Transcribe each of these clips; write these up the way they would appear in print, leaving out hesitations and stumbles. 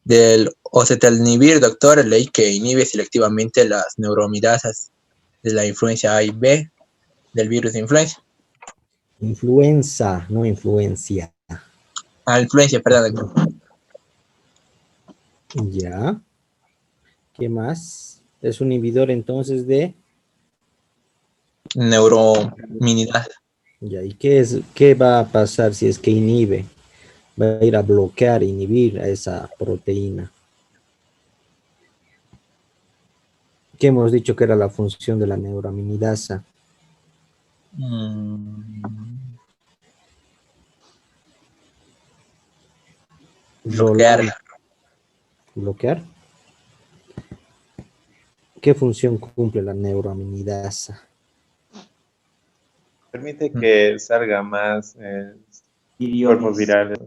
Del oseltamivir, doctor, leí que inhibe selectivamente las neuroamidasas de la influencia A y B del virus de influencia. Influenza, no influencia. Ah, influencia, perdón, doctor. Ya. ¿Qué más? Es un inhibidor entonces de... Neurominidasa. Ya, ¿y qué va a pasar si es que inhibe? Va a ir a bloquear, inhibir a esa proteína. ¿Qué hemos dicho que era la función de la neuraminidasa? Bloquearla. ¿Bloquear? ¿Qué función cumple la neuraminidasa? Permite que salga más cuerpos virales.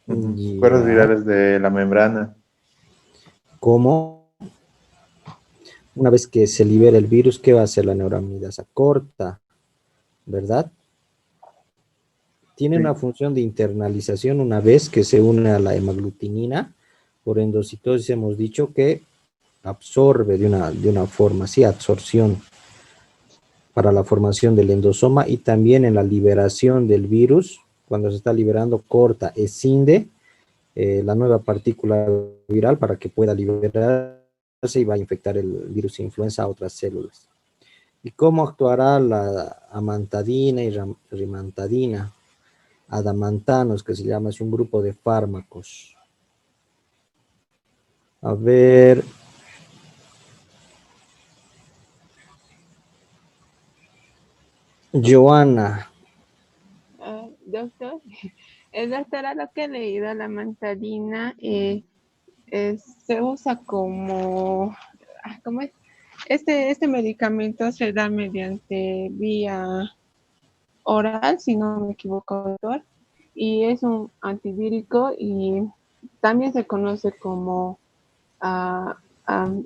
Cuerpos Ya. virales de la membrana. ¿Cómo? Una vez que se libera el virus, ¿qué va a hacer la neuraminidasa? Corta, ¿verdad? Tiene Sí. una función de internalización una vez que se une a la hemaglutinina. Por endocitosis hemos dicho que absorbe de una forma, sí, absorción para la formación del endosoma y también en la liberación del virus, cuando se está liberando, corta, escinde la nueva partícula viral para que pueda liberarse y va a infectar el virus de influenza a otras células. ¿Y cómo actuará la amantadina y rimantadina? Adamantanos, que se llama, es un grupo de fármacos. A ver. Joana. Doctor, doctor, a lo que he leído, la mantadina se usa como, ¿cómo es? Este medicamento se da mediante vía oral, si no me equivoco, doctor, y es un antivírico y también se conoce como ah, am-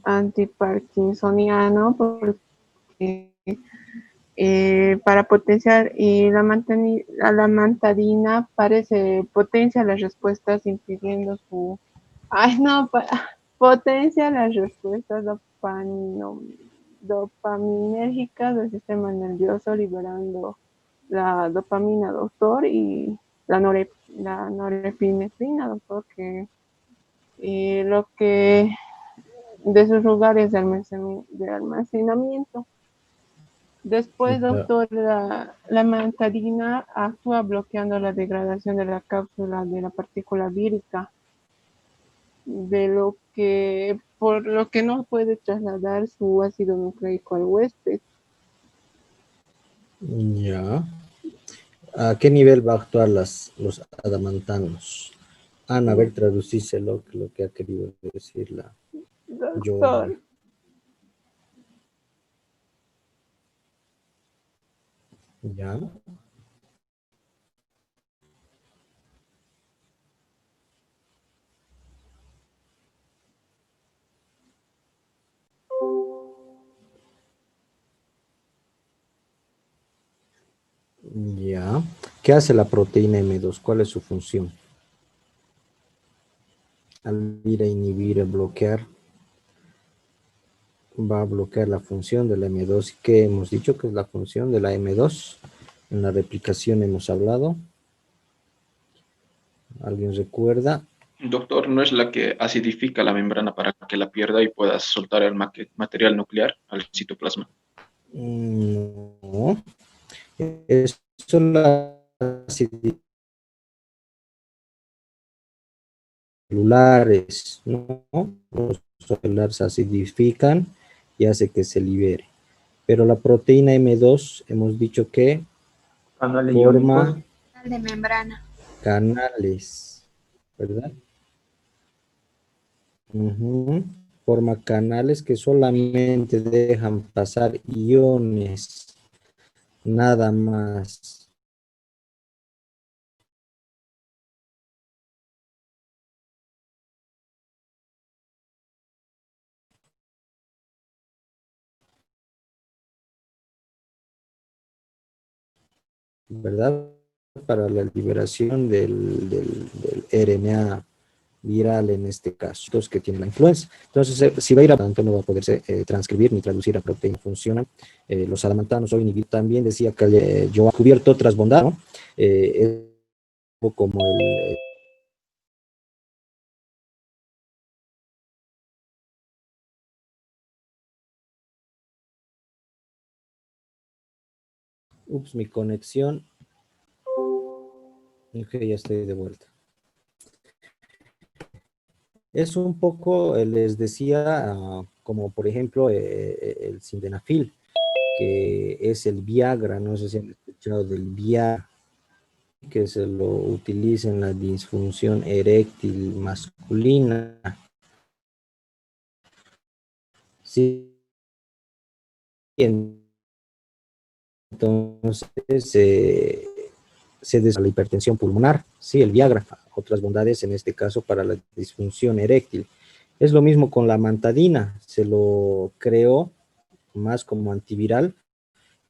antiparkinsoniano porque para potenciar y la mantadina parece potencia las respuestas impidiendo su potencia las respuestas dopaminérgicas del sistema nervioso liberando la dopamina, doctor, y la norepinefrina, doctor, que lo que de sus lugares de almacenamiento. Después, doctor, la mantadina actúa bloqueando la degradación de la cápsula de la partícula vírica, por lo que no puede trasladar su ácido nucleico al huésped. Ya. ¿A qué nivel va a actuar los adamantanos? Ana, a ver, traducirse lo que ha querido decir la Joana. Doctor, Ya. Ya. ¿Qué hace la proteína M2? ¿Cuál es su función? Al ir a inhibir, a bloquear, va a bloquear la función de la M2. ¿Qué hemos dicho que es la función de la M2? En la replicación hemos hablado. ¿Alguien recuerda? Doctor, ¿no es la que acidifica la membrana para que la pierda y puedas soltar el material nuclear al citoplasma? No. Es la celulares, ¿no? Los celulares se acidifican y hace que se libere. Pero la proteína M2 hemos dicho que Canales iónicos. forma De membrana. canales, ¿verdad? Forma canales que solamente dejan pasar iones, nada más. ¿Verdad? Para la liberación del RNA viral en este caso, los que tienen la influenza. Entonces, si va a ir a tanto, no va a poderse transcribir ni traducir a proteína. Funcionan los salamantanos o inhibidores. También decía que yo ha cubierto otras bondades, ¿no? Como el ups, mi conexión. Ok, ya estoy de vuelta. Es un poco, les decía, como por ejemplo el sildenafil, que es el Viagra, no sé si han escuchado del Viagra, que se lo utiliza en la disfunción eréctil masculina. Sí, entonces se la hipertensión pulmonar, sí, el Viagra, otras bondades en este caso para la disfunción eréctil. Es lo mismo con la mantadina, se lo creó más como antiviral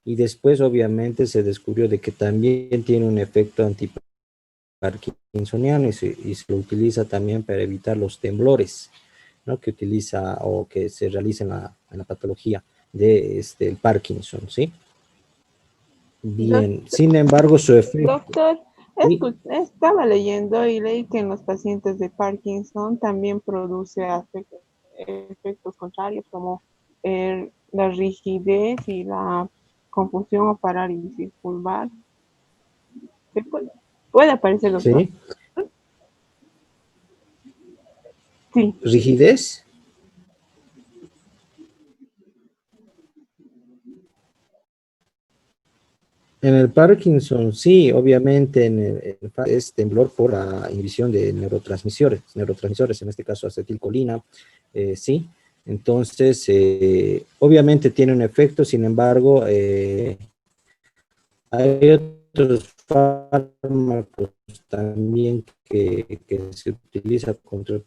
y después obviamente se descubrió de que también tiene un efecto antiparkinsoniano y se lo utiliza también para evitar los temblores, ¿no? Que utiliza o que se realiza en la patología de el Parkinson, ¿sí? Bien, sin embargo, su efecto... Doctor, Sí, estaba leyendo y leí que en los pacientes de Parkinson también produce efectos contrarios como la rigidez y la confusión o parálisis pulvar. ¿Qué puede aparecer, doctor? sí, Sí. rigidez. En el Parkinson, sí, obviamente es temblor por la inhibición de neurotransmisores, en este caso acetilcolina, sí. Entonces, obviamente tiene un efecto, sin embargo, hay otros fármacos también que se utiliza contra el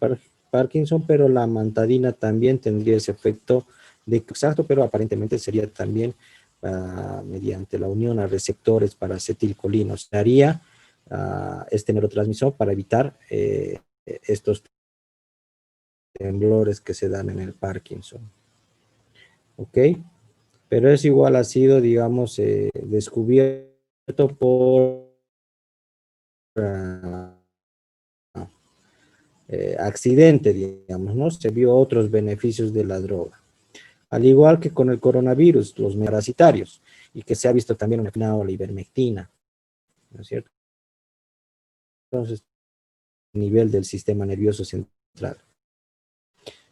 Parkinson, pero la amantadina también tendría ese efecto de exacto, pero aparentemente sería también mediante la unión a receptores para acetilcolina. Se daría este neurotransmisor para evitar estos temblores que se dan en el Parkinson. ¿Ok? Pero es igual ha sido, digamos, descubierto por accidente, digamos, ¿no? Se vio otros beneficios de la droga. Al igual que con el coronavirus, los parasitarios, y que se ha visto también una la ivermectina, ¿no es cierto? Entonces, nivel del sistema nervioso central.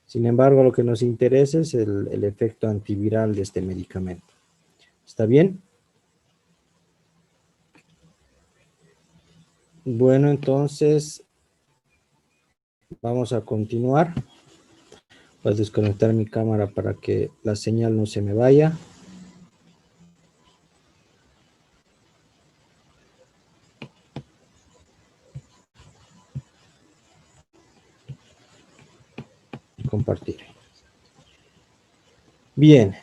Sin embargo, lo que nos interesa es el efecto antiviral de este medicamento. ¿Está bien? Bueno, entonces vamos a continuar. Voy a desconectar mi cámara para que la señal no se me vaya. Compartir. Bien.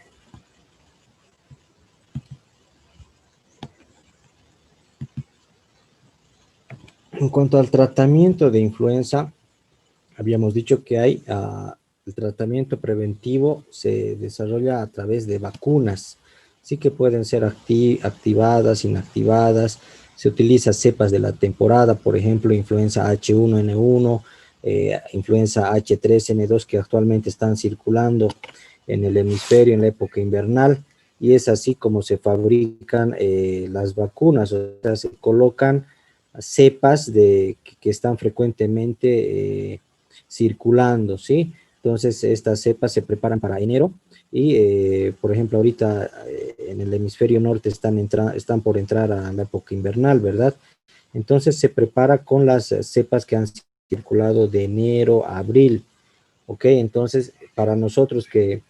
En cuanto al tratamiento de influenza, habíamos dicho que hay el tratamiento preventivo se desarrolla a través de vacunas. Sí que pueden ser activadas, inactivadas. Se utiliza cepas de la temporada, por ejemplo, influenza H1N1, influenza H3N2 que actualmente están circulando en el hemisferio en la época invernal. Y es así como se fabrican las vacunas, o sea, se colocan cepas que están frecuentemente circulando, ¿sí? Entonces, estas cepas se preparan para enero y, por ejemplo, ahorita en el hemisferio norte están por entrar a la época invernal, ¿verdad? Entonces, se prepara con las cepas que han circulado de enero a abril, ¿ok? Entonces, para nosotros que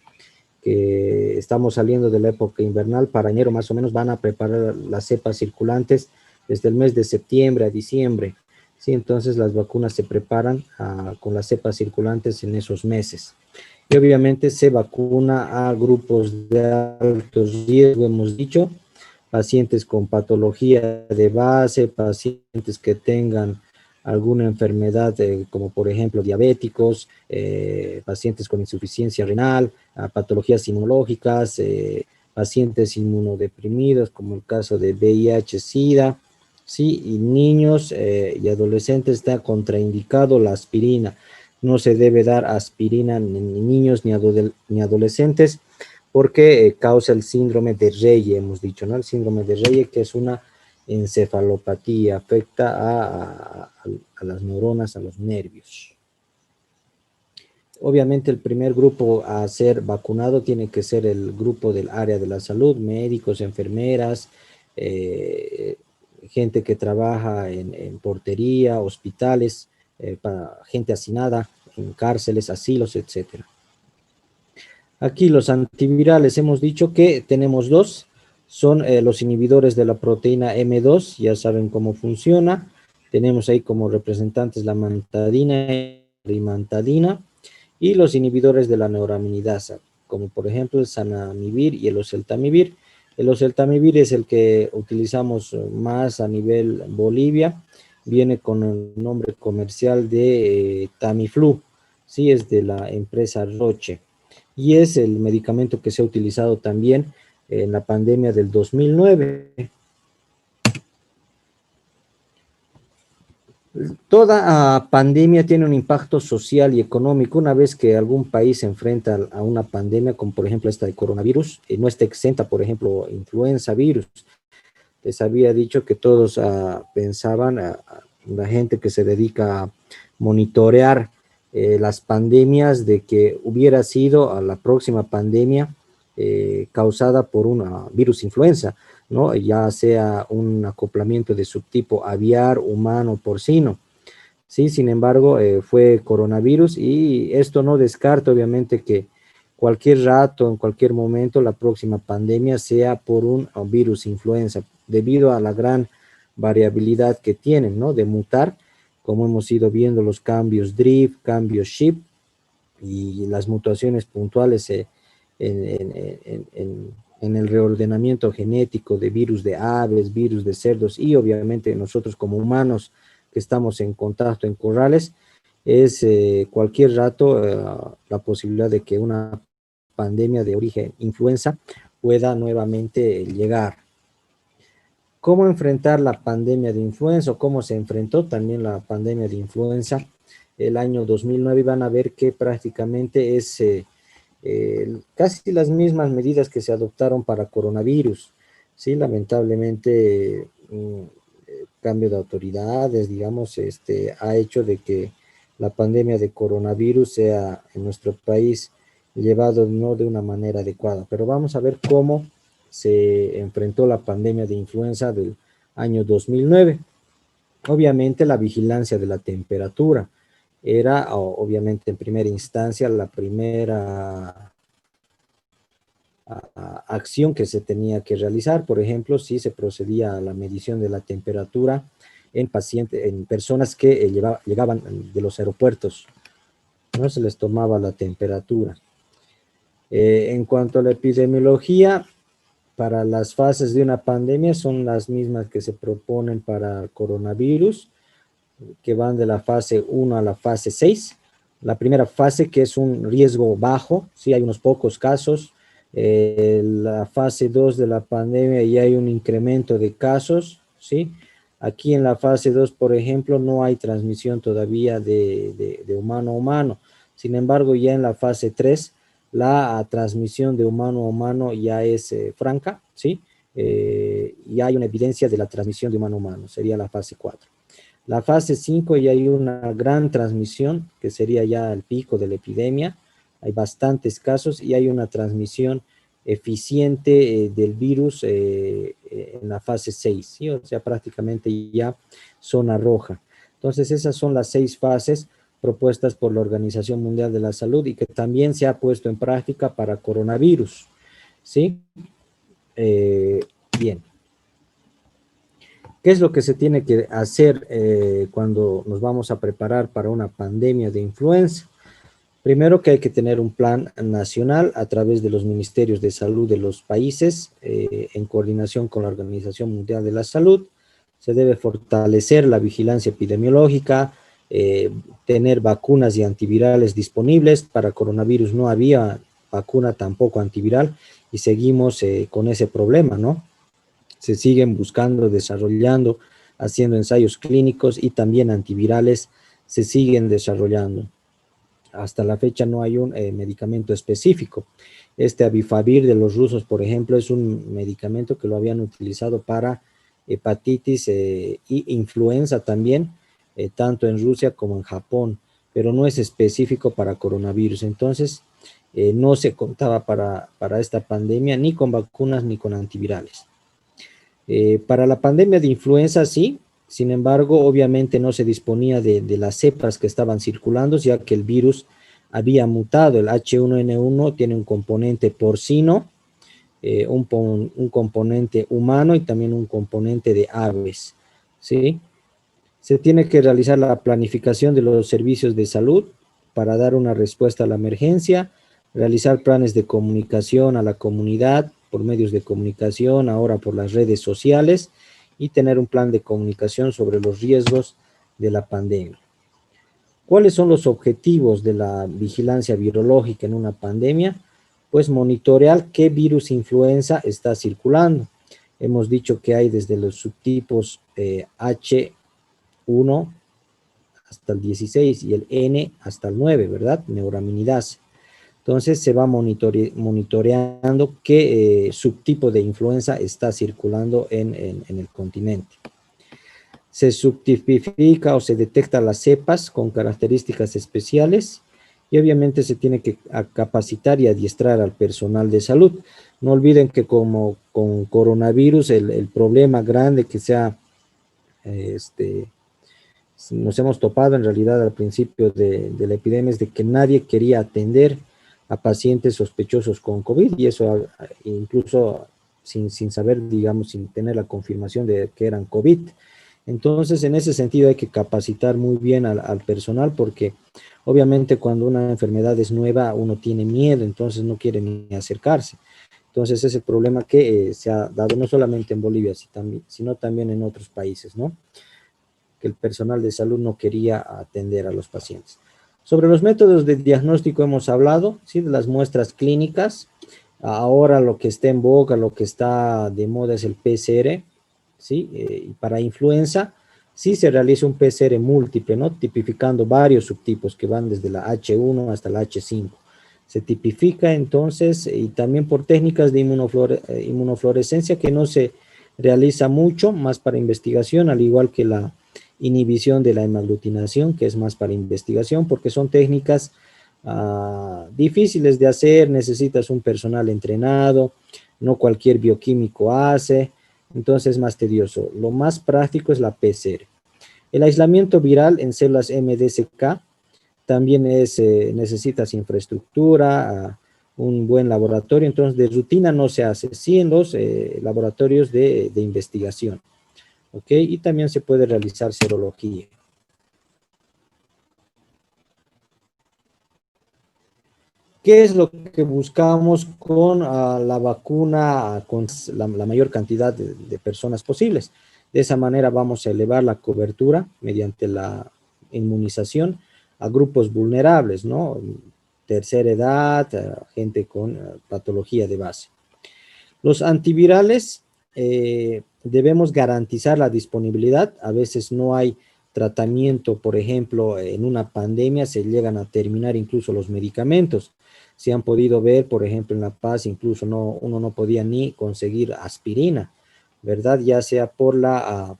estamos saliendo de la época invernal, para enero más o menos van a preparar las cepas circulantes desde el mes de septiembre a diciembre. Sí, entonces las vacunas se preparan con las cepas circulantes en esos meses. Y obviamente se vacuna a grupos de alto riesgo, hemos dicho, pacientes con patología de base, pacientes que tengan alguna enfermedad como por ejemplo diabéticos, pacientes con insuficiencia renal, patologías inmunológicas, pacientes inmunodeprimidos como el caso de VIH, SIDA, ¿sí? Y niños y adolescentes está contraindicado la aspirina. No se debe dar aspirina ni niños ni adolescentes porque causa el síndrome de Reye, hemos dicho, ¿no? El síndrome de Reye, que es una encefalopatía, afecta a las neuronas, a los nervios. Obviamente el primer grupo a ser vacunado tiene que ser el grupo del área de la salud, médicos, enfermeras, gente que trabaja en portería, hospitales, para gente hacinada, en cárceles, asilos, etcétera. Aquí los antivirales hemos dicho que tenemos dos, son los inhibidores de la proteína M2, ya saben cómo funciona. Tenemos ahí como representantes la mantadina y la rimantadina, y los inhibidores de la neuraminidasa, como por ejemplo el zanamivir y el oseltamivir. El oseltamivir es el que utilizamos más a nivel Bolivia, viene con el nombre comercial de Tamiflu, sí, es de la empresa Roche, y es el medicamento que se ha utilizado también en la pandemia del 2009. Toda pandemia tiene un impacto social y económico. Una vez que algún país se enfrenta a una pandemia, como por ejemplo esta de coronavirus, no está exenta, por ejemplo, influenza virus. Les había dicho que todos pensaban, la gente que se dedica a monitorear las pandemias, de que hubiera sido a la próxima pandemia causada por una virus influenza, ¿no? Ya sea un acoplamiento de subtipo aviar, humano, porcino. Sí, sin embargo, fue coronavirus, y esto no descarta obviamente que cualquier rato, en cualquier momento, la próxima pandemia sea por un virus influenza, debido a la gran variabilidad que tienen, ¿no? De mutar, como hemos ido viendo los cambios drift, cambios ship y las mutaciones puntuales en el reordenamiento genético de virus de aves, virus de cerdos, y obviamente nosotros como humanos que estamos en contacto en corrales, es cualquier rato la posibilidad de que una pandemia de origen influenza pueda nuevamente llegar. ¿Cómo enfrentar la pandemia de influenza? ¿O cómo se enfrentó también la pandemia de influenza el año 2009? Van a ver que prácticamente es casi las mismas medidas que se adoptaron para coronavirus. Sí, lamentablemente cambio de autoridades, digamos, ha hecho de que la pandemia de coronavirus sea en nuestro país llevado no de una manera adecuada. Pero vamos a ver cómo se enfrentó la pandemia de influenza del año 2009. Obviamente la vigilancia de la temperatura era obviamente en primera instancia la primera acción que se tenía que realizar. Por ejemplo, si se procedía a la medición de la temperatura en pacientes, en personas que llegaban de los aeropuertos, no se les tomaba la temperatura. En cuanto a la epidemiología, para las fases de una pandemia son las mismas que se proponen para coronavirus, que van de la fase 1 a la fase 6. La primera fase, que es un riesgo bajo, sí hay unos pocos casos. La fase 2 de la pandemia ya hay un incremento de casos, ¿sí? Aquí en la fase 2, por ejemplo, no hay transmisión todavía de humano a humano. Sin embargo, ya en la fase 3, la transmisión de humano a humano ya es franca, ¿sí? Y hay una evidencia de la transmisión de humano a humano, sería la fase 4. La fase 5 ya hay una gran transmisión, que sería ya el pico de la epidemia. Hay bastantes casos y hay una transmisión eficiente del virus en la fase 6, ¿sí? O sea, prácticamente ya zona roja. Entonces, esas son las 6 fases propuestas por la Organización Mundial de la Salud y que también se ha puesto en práctica para coronavirus, ¿sí? Bien. ¿Qué es lo que se tiene que hacer cuando nos vamos a preparar para una pandemia de influenza? Primero que hay que tener un plan nacional a través de los ministerios de salud de los países en coordinación con la Organización Mundial de la Salud. se debe fortalecer la vigilancia epidemiológica, tener vacunas y antivirales disponibles. Para coronavirus no había vacuna tampoco antiviral y seguimos con ese problema, ¿no? Se siguen buscando, desarrollando, haciendo ensayos clínicos y también antivirales se siguen desarrollando. Hasta la fecha no hay un medicamento específico. Este Avifavir de los rusos, por ejemplo, es un medicamento que lo habían utilizado para hepatitis y influenza también, tanto en Rusia como en Japón, pero no es específico para coronavirus. Entonces, no se contaba para esta pandemia ni con vacunas ni con antivirales. Para la pandemia de influenza sí, sin embargo, obviamente no se disponía de las cepas que estaban circulando, ya que el virus había mutado. El H1N1 tiene un componente porcino, un componente humano y también un componente de aves, ¿sí? Se tiene que realizar la planificación de los servicios de salud para dar una respuesta a la emergencia, realizar planes de comunicación a la comunidad por medios de comunicación, ahora por las redes sociales, y tener un plan de comunicación sobre los riesgos de la pandemia. ¿Cuáles son los objetivos de la vigilancia virológica en una pandemia? Pues monitorear qué virus influenza está circulando. Hemos dicho que hay desde los subtipos H1 hasta el 16 y el N hasta el 9, ¿verdad? Neuraminidase. Entonces se va monitoreando qué subtipo de influenza está circulando en el continente. Se subtipifica o se detecta las cepas con características especiales y obviamente se tiene que capacitar y adiestrar al personal de salud. No olviden que como con coronavirus el problema grande que nos hemos topado en realidad al principio de la epidemia es de que nadie quería atender a pacientes sospechosos con COVID y eso incluso sin saber, digamos, sin tener la confirmación de que eran COVID. Entonces, en ese sentido hay que capacitar muy bien al personal porque obviamente cuando una enfermedad es nueva uno tiene miedo, entonces no quiere ni acercarse. Entonces, ese es el problema que se ha dado no solamente en Bolivia, sino también en otros países, ¿no? Que el personal de salud no quería atender a los pacientes. Sobre los métodos de diagnóstico hemos hablado, ¿sí? De las muestras clínicas. Ahora lo que está en boga, lo que está de moda es el PCR, ¿sí? Y para influenza, sí se realiza un PCR múltiple, ¿no? Tipificando varios subtipos que van desde la H1 hasta la H5. Se tipifica entonces y también por técnicas de inmunofluorescencia que no se realiza mucho, más para investigación, al igual que la inhibición de la hemaglutinación, que es más para investigación, porque son técnicas difíciles de hacer, necesitas un personal entrenado, no cualquier bioquímico hace, entonces es más tedioso. Lo más práctico es la PCR. El aislamiento viral en células MDSK también necesitas infraestructura, un buen laboratorio, entonces de rutina no se hace, sí en los laboratorios de investigación. ¿Ok? Y también se puede realizar serología. ¿Qué es lo que buscamos con la vacuna, con la mayor cantidad de personas posibles? De esa manera vamos a elevar la cobertura mediante la inmunización a grupos vulnerables, ¿no? Tercera edad, gente con patología de base. Los antivirales debemos garantizar la disponibilidad. A veces no hay tratamiento, por ejemplo, en una pandemia se llegan a terminar incluso los medicamentos. Se han podido ver, por ejemplo, en La Paz, incluso uno no podía ni conseguir aspirina, ¿verdad? Ya sea por la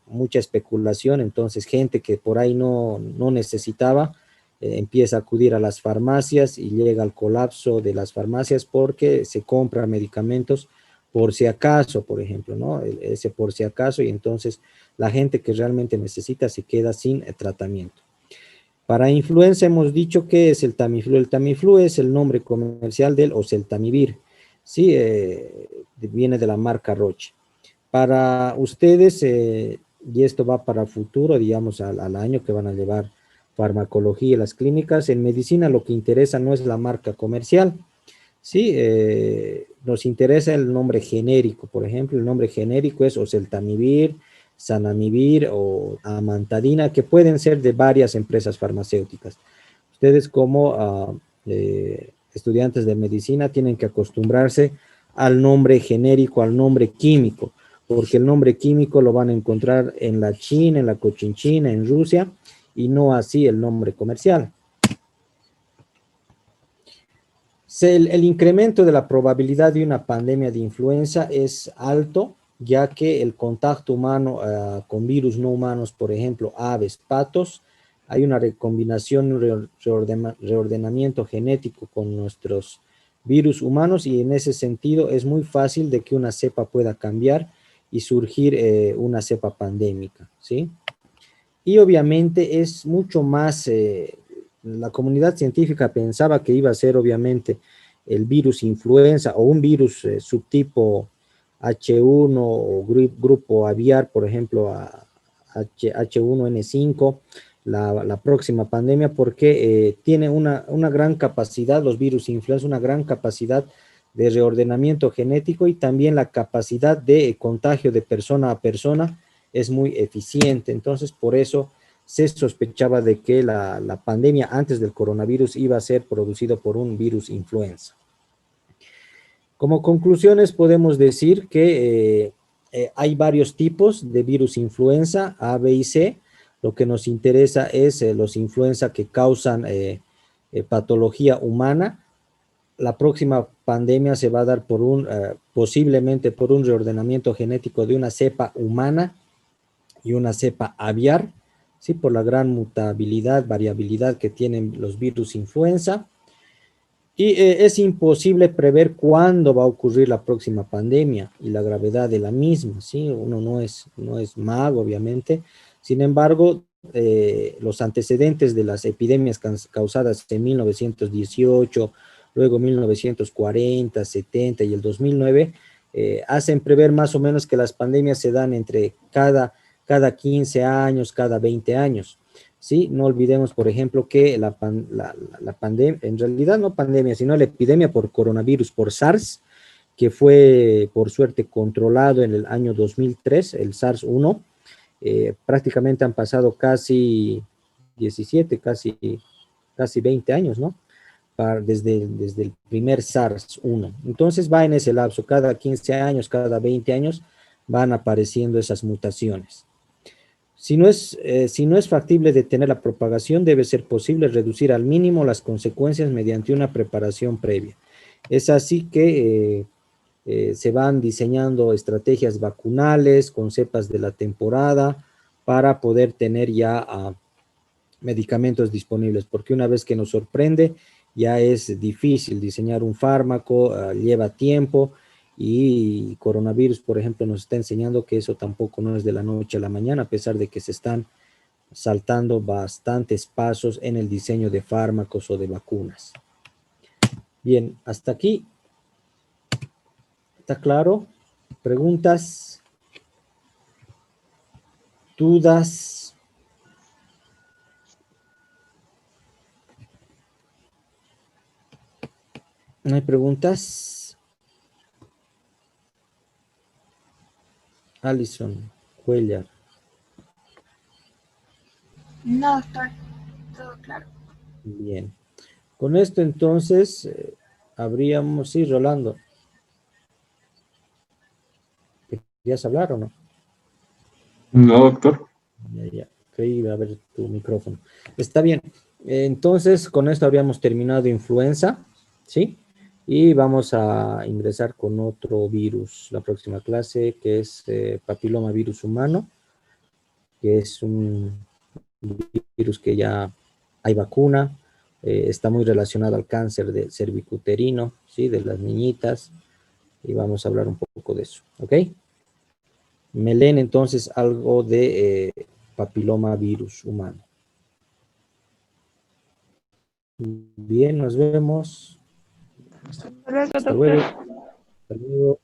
mucha especulación, entonces gente que por ahí no necesitaba, empieza a acudir a las farmacias y llega al colapso de las farmacias porque se compran medicamentos por si acaso, por ejemplo, ¿no? Ese por si acaso, y entonces la gente que realmente necesita se queda sin tratamiento. Para influenza hemos dicho que es el Tamiflu. El Tamiflu es el nombre comercial del oseltamivir, ¿sí? Viene de la marca Roche. Para ustedes, y esto va para futuro, digamos al año que van a llevar farmacología y las clínicas, en medicina lo que interesa no es la marca comercial, Sí, nos interesa el nombre genérico, por ejemplo, el nombre genérico es oseltamivir, zanamivir o amantadina, que pueden ser de varias empresas farmacéuticas. Ustedes como estudiantes de medicina tienen que acostumbrarse al nombre genérico, al nombre químico, porque el nombre químico lo van a encontrar en la China, en la Cochinchina, en Rusia, y no así el nombre comercial. El incremento de la probabilidad de una pandemia de influenza es alto, ya que el contacto humano con virus no humanos, por ejemplo, aves, patos, hay una recombinación, un reordenamiento genético con nuestros virus humanos y en ese sentido es muy fácil de que una cepa pueda cambiar y surgir una cepa pandémica, ¿sí? Y obviamente es mucho más, la comunidad científica pensaba que iba a ser obviamente el virus influenza o un virus subtipo H1 o grupo aviar, por ejemplo, H1N5, la próxima pandemia, porque tiene una gran capacidad, los virus influenza, una gran capacidad de reordenamiento genético y también la capacidad de contagio de persona a persona es muy eficiente. Entonces, por eso se sospechaba de que la pandemia antes del coronavirus iba a ser producido por un virus influenza. Como conclusiones podemos decir que hay varios tipos de virus influenza, A, B y C. Lo que nos interesa es los influenza que causan patología humana. La próxima pandemia se va a dar por posiblemente por un reordenamiento genético de una cepa humana y una cepa aviar, ¿sí? Por la gran mutabilidad, variabilidad que tienen los virus influenza. Y es imposible prever cuándo va a ocurrir la próxima pandemia y la gravedad de la misma, ¿sí? Uno no es mago, obviamente. Sin embargo, los antecedentes de las epidemias causadas en 1918, luego 1940, 70 y el 2009, hacen prever más o menos que las pandemias se dan entre cada 15 años, cada 20 años. Sí, no olvidemos, por ejemplo, que la pandemia, en realidad no pandemia, sino la epidemia por coronavirus, por SARS, que fue por suerte controlado en el año 2003, el SARS-1, prácticamente han pasado casi 17, casi 20 años, ¿no? Desde el primer SARS-1. Entonces va en ese lapso, cada 15 años, cada 20 años van apareciendo esas mutaciones. Si no es factible detener la propagación, debe ser posible reducir al mínimo las consecuencias mediante una preparación previa. Es así que se van diseñando estrategias vacunales con cepas de la temporada para poder tener ya medicamentos disponibles, porque una vez que nos sorprende, ya es difícil diseñar un fármaco, lleva tiempo, y coronavirus, por ejemplo, nos está enseñando que eso tampoco no es de la noche a la mañana, a pesar de que se están saltando bastantes pasos en el diseño de fármacos o de vacunas. Bien, hasta aquí. ¿Está claro? ¿Preguntas? ¿Dudas? ¿No hay preguntas? Alison Cuellar. No, doctor, todo claro. Bien. Con esto entonces habríamos, sí, Rolando. ¿Querías hablar o no? No, doctor. Ya. Creí a ver tu micrófono. Está bien. Entonces, con esto habríamos terminado influenza, ¿sí? Y vamos a ingresar con otro virus la próxima clase, que es papiloma virus humano, que es un virus que ya hay vacuna, está muy relacionado al cáncer del cervicuterino, ¿sí? De las niñitas, y vamos a hablar un poco de eso, ¿ok? Me leen entonces algo de papiloma virus humano. Bien, nos vemos. Hasta luego, Hasta doctor. luego. Hasta luego.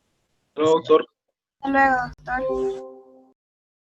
Doctor. Hasta luego, doctor.